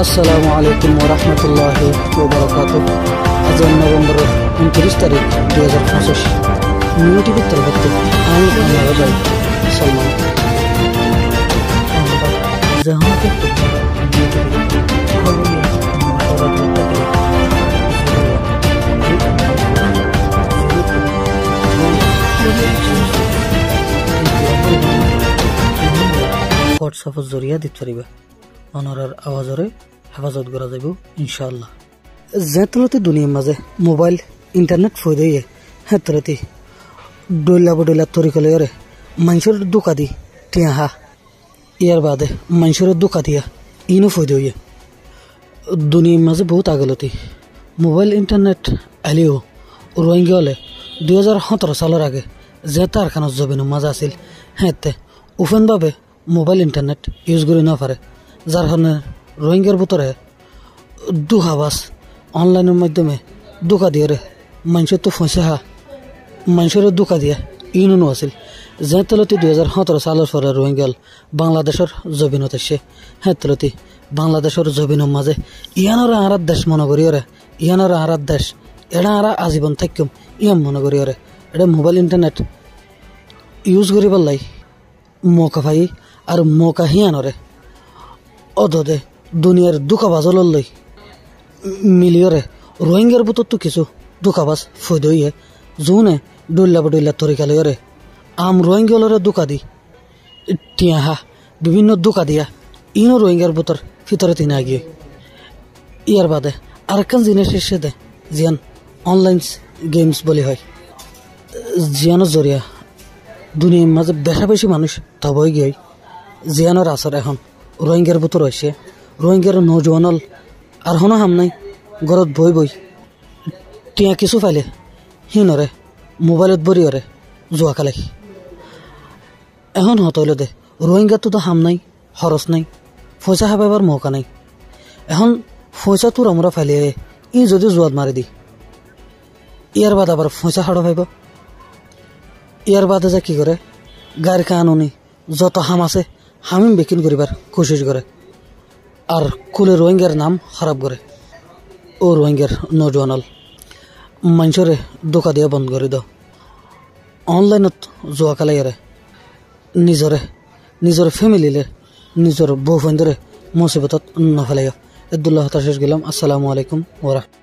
আসসালামু আলাইকুম ওয়া রাহমাতুল্লাহি ওয়া বারাকাতুহু। আজ নভেম্বর 29 তারিখ 2025। নিউ টিভির তরফ থেকে আমি আপনার ভাই সালমান। जहाँ तक হোয়াটসঅ্যাপের জরিয়া দিতে পারিবা অনরার আওয়াজরে হেফাজত করা যাব ইনশাআল্লাহ। যেতলতে দুনিয়ার মাঝে মোবাইল ইন্টারনেট ফই দিয়ে হেতলতে ডইলা তরিকলে মানুষের দোকা দি টিয়া ইয়ার বাদে মানুষের দোকা দিয়া ইনো ফই দিয়ে দুনিয়ার মাঝে বহুত আগলতি মোবাইল ইন্টারনেট আলিও রোহিঙ্গা হলে 2017 সালের আগে যে তারখানার জমিনের মাঝে আছিল হেতে ওপেনভাবে মোবাইল ইন্টারনেট ইউজ করে না পারে, যার কারণে রোহিঙ্গার ভিতরে দুহাবাস অনলাইনের মাধ্যমে দোকা দিয়ে মানুষের তো ফসে মানুষের দোকা দিয়া ইউনো আছিল। যে তলতি 2017 সালের পরে রোহিঙ্গাল বাংলাদেশের জবিনত আসছে, হ্যাঁ তলতি বাংলাদেশের জবিনের মাঝে ইয়ানোরা আরার দেশ মনে করি ইয়ানোরা আরার দেশ এরা আরা আজীবন থাকম ইয়াম মনে করি এটা মোবাইল ইন্টারনেট ইউজ করিবার লাই মৌকা পাই আর মৌকা হিয়ানরে অদে দুনিয়ার দুঃখাবাজল লই মিলিয়রে রোহিঙ্গার বুতর তো কিছু দুঃখাবাজ ফইদইয়ে জুনে ডইলা তরিকা লইরে আম রোহিঙ্গলরে দোকা দি টিয়া বিভিন্ন দোকা দিয়া ইনো রোহিঙ্গার বুতর ভিতরে তিনা গিয়ে ইয়ার বাদে আরেকখান জিনিস এসে দে জিয়ান অনলাইন গেমস বলি হয়, জিয়ানোর জরিয়া দুনিয়ার মাঝে বেশা বেশি মানুষ তবই গিয়ে জিয়ানোর আসর এখন রোহিঙ্গার ভিতর হয়েছে। রোহিঙ্গার নৌজওয়ানল আর হনো হাম নাই ঘরত বই টিয়া কিছু পাইলে হিনরে মোবাইলত বরিয়রে জোয়া খেলাই এখন হতইল দে রোহিঙ্গার তো হাম নাই খরচ নাই পয়সা খাবার মৌকা নাই। এখন পয়সা তোর আমরা ফাইলে ই যদি জোয়াত মারি দি ইয়ার বাদ আবার পয়সা হাড়ো পাইব, ইয়ার বাদে যে কি করে গাড়ি কানুনি যত হাম আছে হামিম বিকিন করিবার কোশিশ করে আর কুলে রোহিঙ্গার নাম খারাপ করে। ও রোহিঙ্গার নৌজওয়ানল মানুষরে দোকা দিয়া বন্ধ করে দাও, অনলাইনত জোয়া খেলাইয়ারে নিজর ফ্যামিলিলে নিজর বউ ফ্রেন্ডরে মুসিবতত নফেলাইয়া। আব্দুল্লাহ তাশেষ গেলাম। আসসালামু আলাইকুম ওয়া রাহমাতুল্লাহ।